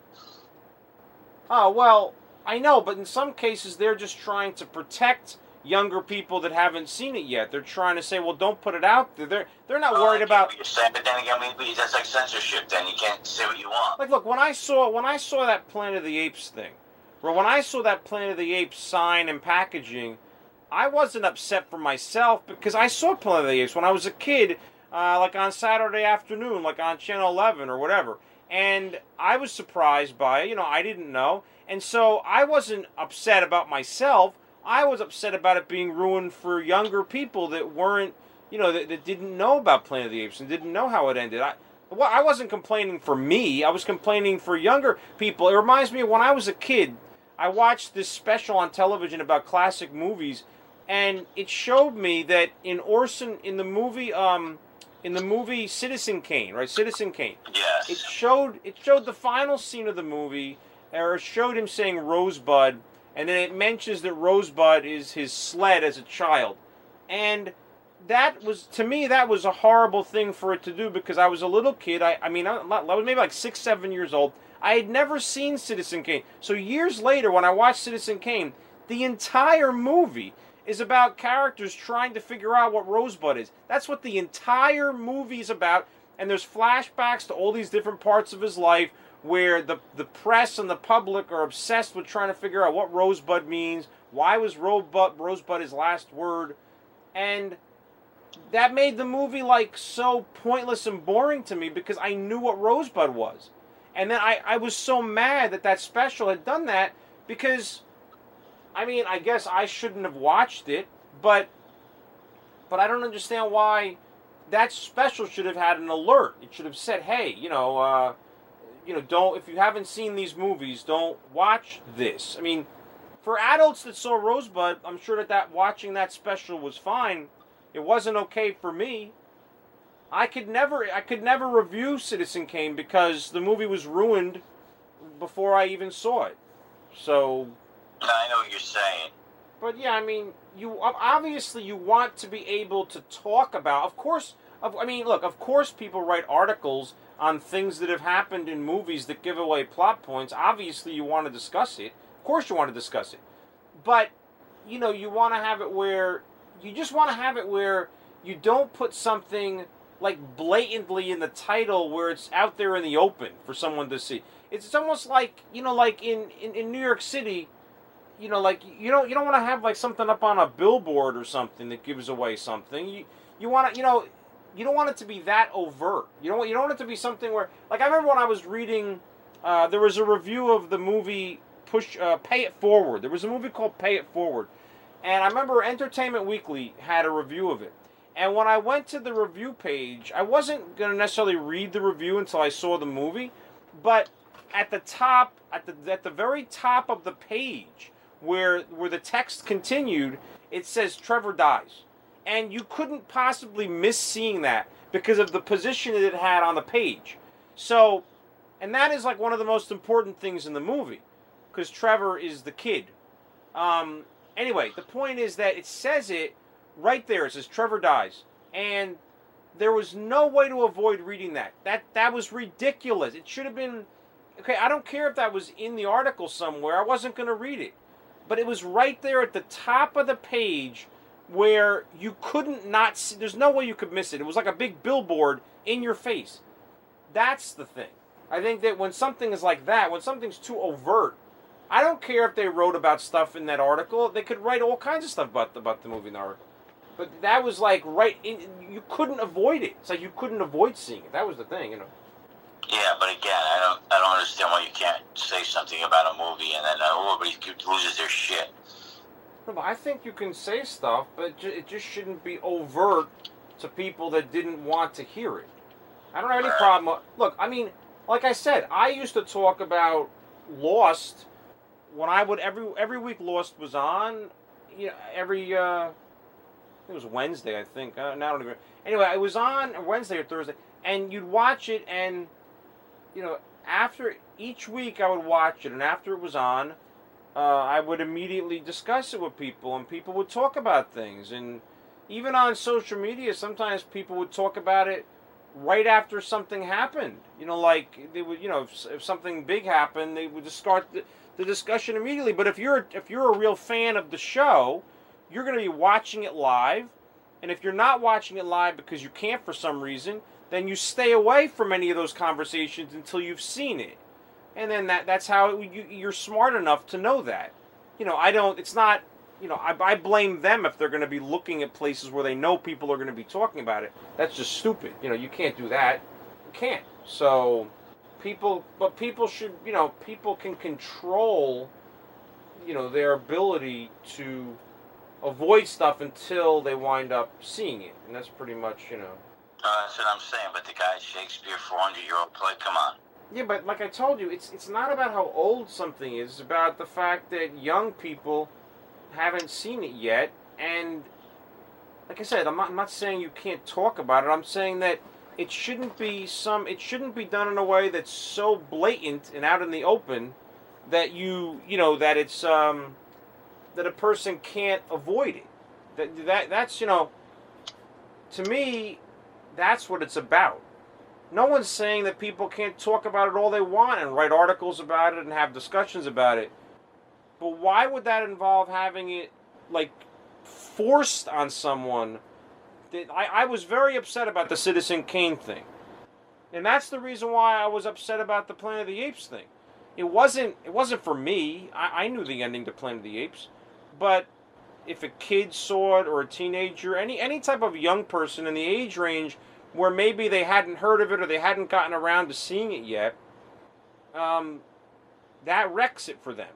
Oh well, I know, but in some cases they're just trying to protect younger people that haven't seen it yet. They're trying to say, well, don't put it out there. They're not worried about. What you're saying, but then again, that's like censorship. Then you can't say what you want. Like, look, when I saw that Planet of the Apes thing, or when I saw that Planet of the Apes sign and packaging, I wasn't upset for myself because I saw Planet of the Apes when I was a kid, like on Saturday afternoon, like on Channel 11 or whatever, and I was surprised by it. I didn't know, and so I wasn't upset about myself. I was upset about it being ruined for younger people that weren't, that didn't know about Planet of the Apes and didn't know how it ended. I wasn't complaining for me. I was complaining for younger people. It reminds me of when I was a kid. I watched this special on television about classic movies, and it showed me that in the movie Citizen Kane, right? Citizen Kane. Yes. It showed the final scene of the movie, or it showed him saying Rosebud. And then it mentions that Rosebud is his sled as a child. And that was, to me, that was a horrible thing for it to do because I was a little kid. I was maybe like 6, 7 years old. I had never seen Citizen Kane. So years later, when I watched Citizen Kane, the entire movie is about characters trying to figure out what Rosebud is. That's what the entire movie is about. And there's flashbacks to all these different parts of his life where the press and the public are obsessed with trying to figure out what Rosebud means, why was Rosebud his last word, and that made the movie like so pointless and boring to me because I knew what Rosebud was. And then I was so mad that special had done that because, I mean, I guess I shouldn't have watched it, but I don't understand why that special should have had an alert. It should have said, hey, don't, if you haven't seen these movies, don't watch this. I mean, for adults that saw Rosebud, I'm sure that watching that special was fine. It wasn't okay for me. I could never review Citizen Kane because the movie was ruined before I even saw it. So, I know what you're saying. But yeah, I mean, you obviously you want to be able to talk about. Of course, I mean, look, of course people write articles on things that have happened in movies that give away plot points. Obviously, you want to discuss it. Of course you want to discuss it. But, you know, you want to have it where... You just want to have it where you don't put something, like, blatantly in the title where it's out there in the open for someone to see. It's almost like, you know, like in New York City... You know, like, you don't want to have, like, something up on a billboard or something that gives away something. You want to, you know, you don't want it to be that overt. You don't want it to be something where, like, I remember when I was reading, there was a review of the movie Pay It Forward. There was a movie called Pay It Forward. And I remember Entertainment Weekly had a review of it. And when I went to the review page, I wasn't going to necessarily read the review until I saw the movie. But at the top, at the very top of the page, where the text continued, it says Trevor dies. And you couldn't possibly miss seeing that because of the position that it had on the page. So, and that is like one of the most important things in the movie, because Trevor is the kid. Anyway, the point is that it says it right there. It says Trevor dies. And there was no way to avoid reading that. That was ridiculous. It should have been... Okay, I don't care if that was in the article somewhere. I wasn't going to read it. But it was right there at the top of the page where you couldn't not see. There's no way you could miss it. It was like a big billboard in your face. That's the thing. I think that when something is like that, when something's too overt, I don't care if they wrote about stuff in that article. They could write all kinds of stuff about the movie in the article. But that was like right in, you couldn't avoid it. It's like you couldn't avoid seeing it. That was the thing, you know. Yeah, but again, I don't understand why you can't say something about a movie and then everybody loses their shit. No, but I think you can say stuff, but it just shouldn't be overt to people that didn't want to hear it. I don't have any problem. Look, I mean, like I said, I used to talk about Lost when I would every week Lost was on. You know, it was Wednesday, I think. Now I don't even. Anyway, it was on Wednesday or Thursday, and you'd watch it and. You know, after each week I would watch it, and after it was on, I would immediately discuss it with people, and people would talk about things. And even on social media, sometimes people would talk about it right after something happened. You know, like they would, you know, if something big happened, they would just start the discussion immediately. But if you're a real fan of the show, you're going to be watching it live, and if you're not watching it live because you can't for some reason, then you stay away from any of those conversations until you've seen it. And then that's how you're smart enough to know that. You know, it's not, you know, I blame them if they're going to be looking at places where they know people are going to be talking about it. That's just stupid. You know, you can't do that. You can't. So, people should, you know, people can control, you know, their ability to avoid stuff until they wind up seeing it. And that's pretty much, you know. That's what I'm saying, but the guy's Shakespeare 400-year-old play, come on. Yeah, but like I told you, it's not about how old something is. It's about the fact that young people haven't seen it yet. And like I said, I'm not saying you can't talk about it. I'm saying that it shouldn't be done in a way that's so blatant and out in the open that that it's that a person can't avoid it. That's you know, to me, that's what it's about. No one's saying that people can't talk about it all they want and write articles about it and have discussions about it. But why would that involve having it, like, forced on someone? I was very upset about the Citizen Kane thing. And that's the reason why I was upset about the Planet of the Apes thing. It wasn't for me. I knew the ending to Planet of the Apes. But if a kid saw it or a teenager, any type of young person in the age range where maybe they hadn't heard of it or they hadn't gotten around to seeing it yet, that wrecks it for them.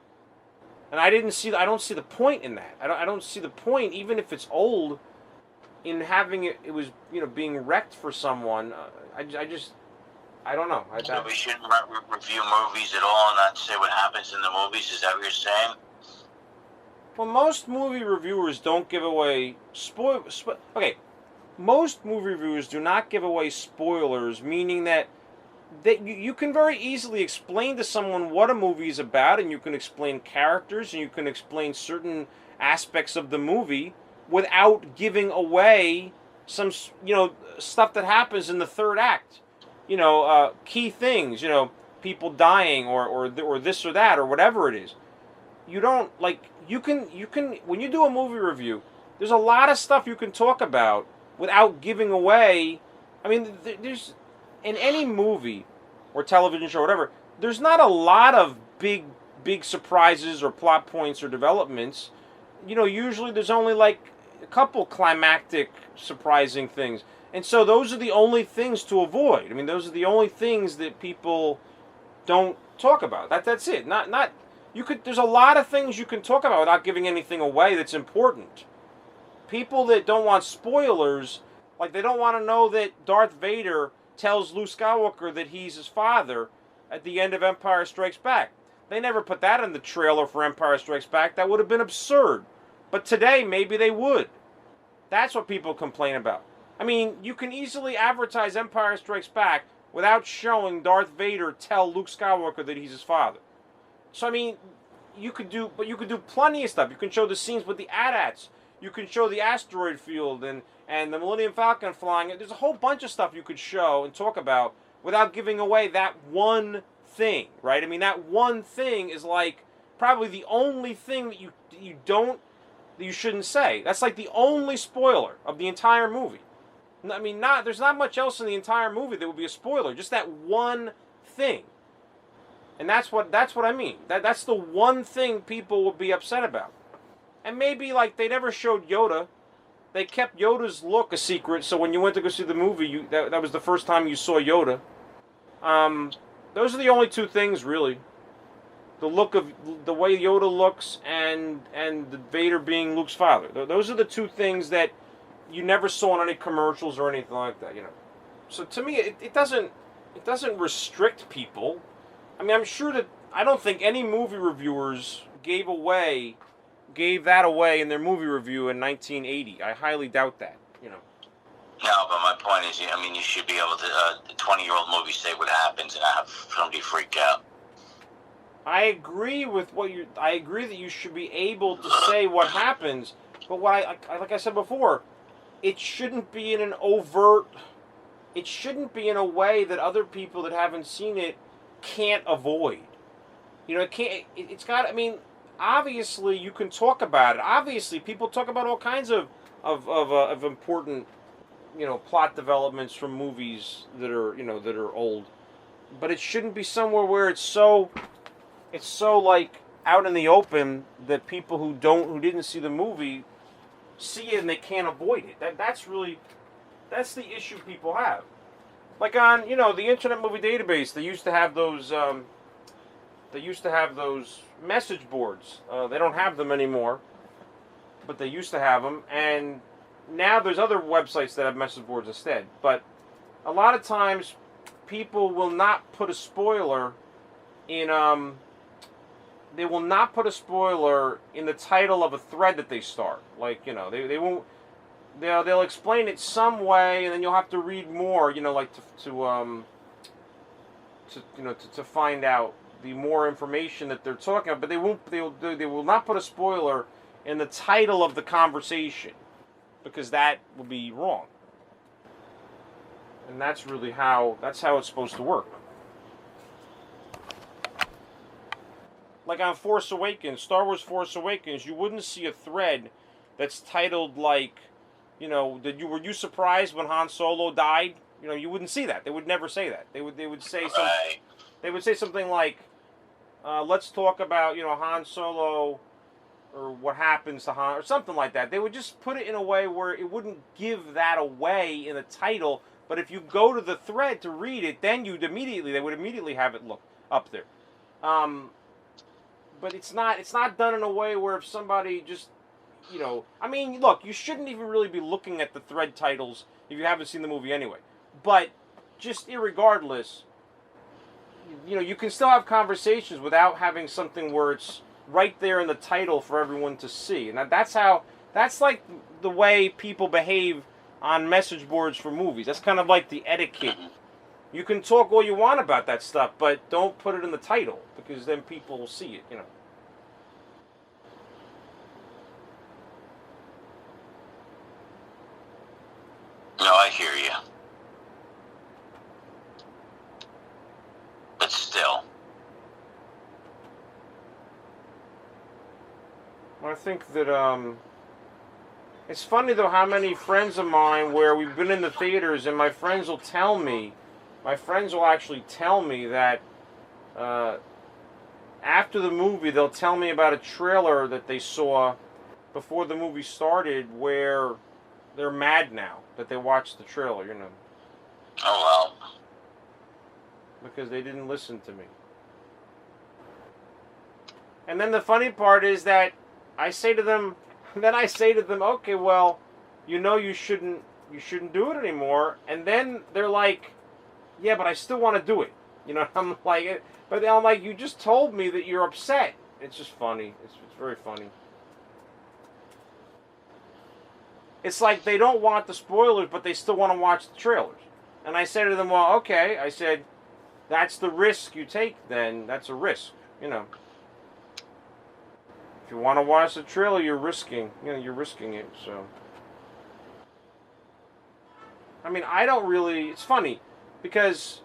And I don't see the point in that. I don't see the point, even if it's old, in having it was, you know, being wrecked for someone. I don't know. So we shouldn't review movies at all and not say what happens in the movies? Is that what you're saying? Well, most movie reviewers don't give away most movie reviewers do not give away spoilers, meaning that you can very easily explain to someone what a movie is about, and you can explain characters, and you can explain certain aspects of the movie without giving away some stuff that happens in the third act. Key things. People dying or this or that or whatever it is. You don't you can when you do a movie review, there's a lot of stuff you can talk about without giving away. I mean, there's in any movie or television show or whatever, there's not a lot of big surprises or plot points or developments. Usually there's only like a couple climactic surprising things. And so those are the only things to avoid. I mean, those are the only things that people don't talk about. That's it. Not you could there's a lot of things you can talk about without giving anything away that's important. People that don't want spoilers, like they don't want to know that Darth Vader tells Luke Skywalker that he's his father at the end of Empire Strikes Back. They never put that in the trailer for Empire Strikes Back. That would have been absurd. But today, maybe they would. That's what people complain about. I mean, you can easily advertise Empire Strikes Back without showing Darth Vader tell Luke Skywalker that he's his father. So, I mean, you could do plenty of stuff. You can show the scenes with the AT-ATs. You can show the asteroid field and the Millennium Falcon flying. There's a whole bunch of stuff you could show and talk about without giving away that one thing, right? I mean, that one thing is like probably the only thing that you shouldn't say. That's like the only spoiler of the entire movie. I mean, there's not much else in the entire movie that would be a spoiler. Just that one thing. And that's what I mean. That's the one thing people would be upset about. And maybe like they never showed Yoda. They kept Yoda's look a secret, so when you went to go see the movie, that was the first time you saw Yoda. Those are the only two things, really. The way Yoda looks and the Vader being Luke's father. Those are the two things that you never saw in any commercials or anything like that, So to me, it doesn't restrict people. I mean, I'm sure that I don't think any movie reviewers gave that away in their movie review in 1980. I highly doubt that, No, but my point is, you should be able to, the 20-year-old movie say what happens and not have somebody freak out. I agree that you should be able to say what happens, but like I said before, it shouldn't be in it shouldn't be in a way that other people that haven't seen it can't avoid. It's got, I mean, obviously you can talk about it. Obviously people talk about all kinds of important, plot developments from movies that are old. But it shouldn't be somewhere where it's so like out in the open that people who didn't see the movie see it and they can't avoid it. That's the issue people have. Like on, the Internet Movie Database, they used to have those message boards. They don't have them anymore, but they used to have them, and now there's other websites that have message boards instead. But a lot of times, people will not put a spoiler in they will not put a spoiler in the title of a thread that they start. Like, they won't. They'll explain it some way, and then you'll have to read more. Like to find out the more information that they're talking about. But they will not put a spoiler in the title of the conversation, because that would be wrong. And that's how it's supposed to work. Like on Force Awakens, Star Wars Force Awakens, you wouldn't see a thread that's titled like, were you surprised when Han Solo died? You wouldn't see that. They would never say that. They would say something. They would say something like, let's talk about Han Solo, or what happens to Han, or something like that. They would just put it in a way where it wouldn't give that away in the title. But if you go to the thread to read it, then they would immediately have it look up there. But it's not done in a way where if somebody just, I mean, look, you shouldn't even really be looking at the thread titles if you haven't seen the movie anyway. But just irregardless, you can still have conversations without having something where it's right there in the title for everyone to see. And that's like the way people behave on message boards for movies. That's kind of like the etiquette. You can talk all you want about that stuff, but don't put it in the title, because then people will see it, I hear you. But still. I think that, it's funny though how many friends of mine where we've been in the theaters and my friends will actually tell me that, after the movie they'll tell me about a trailer that they saw before the movie started where they're mad now that they watched the trailer, you know. Oh, well. Because they didn't listen to me. And then the funny part is that I say to them, okay, well, you know you shouldn't do it anymore. And then they're like, yeah, but I still want to do it. You know, I'm like, you just told me that you're upset. It's just funny. It's very funny. It's like they don't want the spoilers, but they still want to watch the trailers. And I said to them, well, okay. I said, that's the risk you take then. That's a risk, you know. If you want to watch the trailer, you're risking it, so. I mean, I don't really, it's funny, because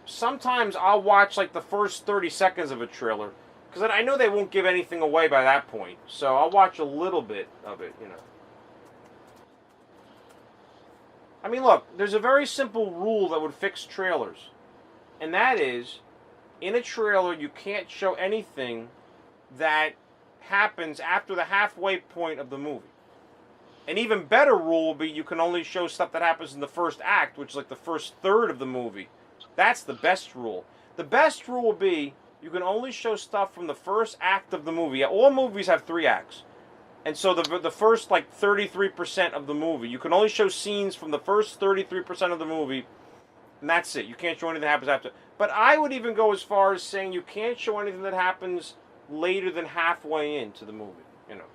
sometimes I'll watch like the first 30 seconds of a trailer, because I know they won't give anything away by that point, so I'll watch a little bit of it, you know. I mean, look, there's a very simple rule that would fix trailers, and that is, in a trailer, you can't show anything that happens after the halfway point of the movie. An even better rule would be you can only show stuff that happens in the first act, which is like the first third of the movie. That's the best rule. The best rule would be you can only show stuff from the first act of the movie. All movies have 3 acts. And so the first like 33% of the movie, you can only show scenes from the first 33% of the movie, and that's it. You can't show anything that happens after. But I would even go as far as saying you can't show anything that happens later than halfway into the movie, you know.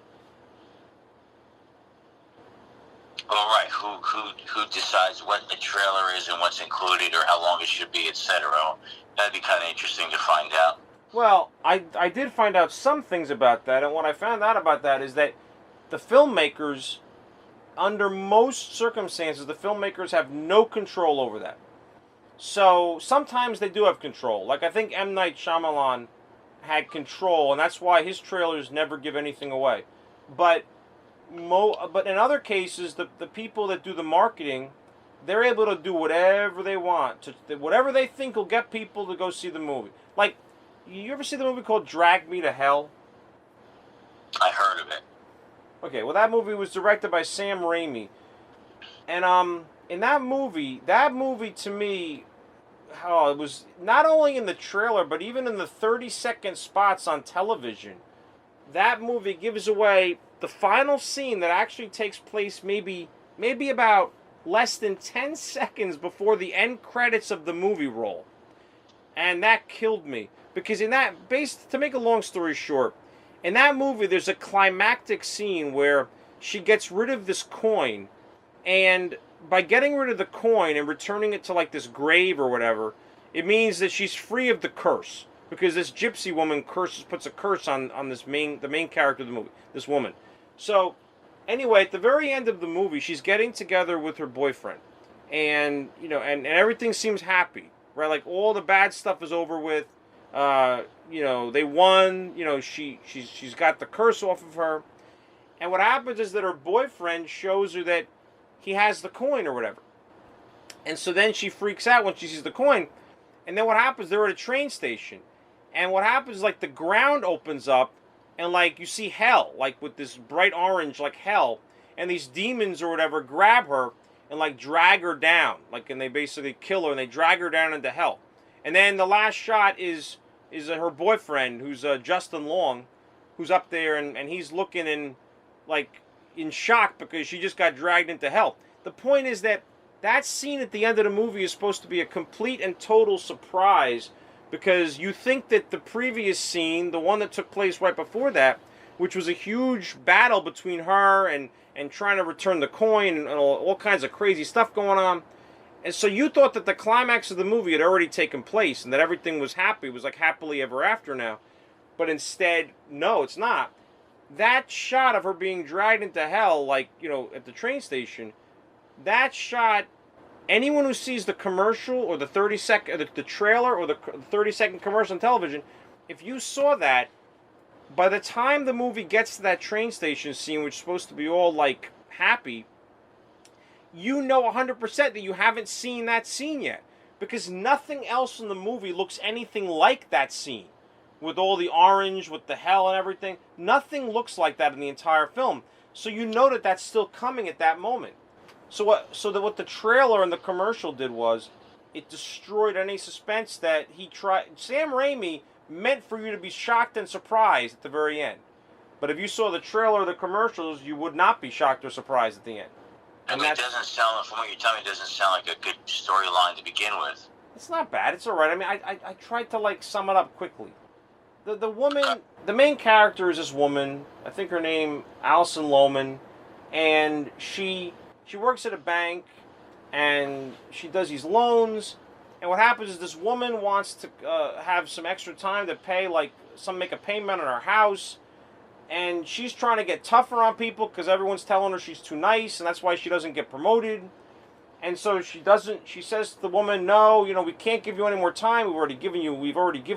All right, who decides what the trailer is and what's included or how long it should be, etc. That'd be kind of interesting to find out. Well, I did find out some things about that, and what I found out about that is that the filmmakers, under most circumstances, the filmmakers have no control over that. So sometimes they do have control. Like I think M. Night Shyamalan had control, and that's why his trailers never give anything away. But in other cases, the people that do the marketing, they're able to do whatever they want, whatever they think will get people to go see the movie. Like, you ever see the movie called Drag Me to Hell? I heard of it. Okay, well that movie was directed by Sam Raimi. And in that movie to me, it was not only in the trailer, but even in the 30-second spots on television, that movie gives away the final scene that actually takes place maybe about less than 10 seconds before the end credits of the movie roll. And that killed me. Because to make a long story short, in that movie there's a climactic scene where she gets rid of this coin, and by getting rid of the coin and returning it to like this grave or whatever, it means that she's free of the curse. Because this gypsy woman puts a curse on the main character of the movie, this woman. So, anyway, at the very end of the movie, she's getting together with her boyfriend. And, you know, and everything seems happy, right? Like, all the bad stuff is over with. You know, they won. You know, she's got the curse off of her. And what happens is that her boyfriend shows her that he has the coin or whatever. And so then she freaks out when she sees the coin. And then what happens, they're at a train station. And what happens is, like, the ground opens up, and, like, you see hell, like, with this bright orange, like, hell. And these demons or whatever grab her and, like, drag her down. Like, and they basically kill her, and they drag her down into hell. And then the last shot is her boyfriend, who's Justin Long, who's up there, and he's looking in shock because she just got dragged into hell. The point is that scene at the end of the movie is supposed to be a complete and total surprise, because you think that the previous scene, the one that took place right before that, which was a huge battle between her and trying to return the coin and all kinds of crazy stuff going on. And so you thought that the climax of the movie had already taken place and that everything was happy. It was like happily ever after now. But instead, no, it's not. That shot of her being dragged into hell, like, you know, at the train station, that shot, anyone who sees the commercial or the 30-second, the trailer or the 30-second commercial on television, if you saw that, by the time the movie gets to that train station scene, which is supposed to be all, like, happy, you know 100% that you haven't seen that scene yet. Because nothing else in the movie looks anything like that scene. With all the orange, with the hell and everything. Nothing looks like that in the entire film. So you know that that's still coming at that moment. So what the trailer and the commercial did was, it destroyed any suspense that he tried. Sam Raimi meant for you to be shocked and surprised at the very end. But if you saw the trailer or the commercials, you would not be shocked or surprised at the end. And it doesn't sound, from what you're telling me, it doesn't sound like a good storyline to begin with. It's not bad. It's all right. I mean, I tried to, like, sum it up quickly. The woman, the main character is this woman. I think her name, Alison Lohman. And she works at a bank, and she does these loans. And what happens is this woman wants to have some extra time to pay, like, make a payment on her house. And she's trying to get tougher on people because everyone's telling her she's too nice, and that's why she doesn't get promoted. And so she says to the woman, no, we can't give you any more time. We've already given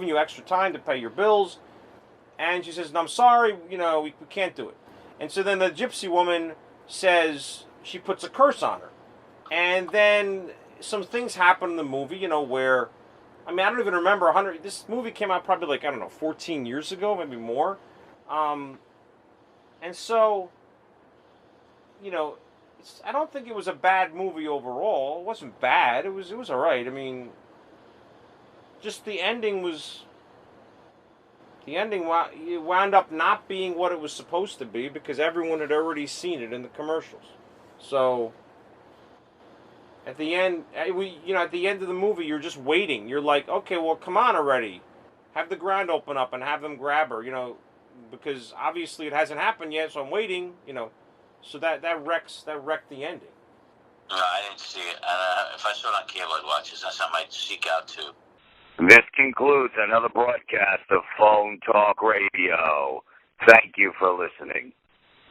you extra time to pay your bills. And she says, no, I'm sorry, we can't do it. And so then the gypsy woman says, she puts a curse on her. And then some things happen in the movie, where, I mean, I don't even remember, this movie came out probably like, I don't know, 14 years ago, maybe more. And so, I don't think it was a bad movie overall. It wasn't bad. It was all right. I mean, just the ending wound up not being what it was supposed to be because everyone had already seen it in the commercials. So, at the end, at the end of the movie, you're just waiting. You're like, okay, well, come on already. Have the ground open up and have them grab her, because obviously it hasn't happened yet, so I'm waiting, so that wrecked the ending. No, I didn't see it. If I saw it on cable, I'd watch it. That's something I'd seek out to. This concludes another broadcast of Phone Talk Radio. Thank you for listening.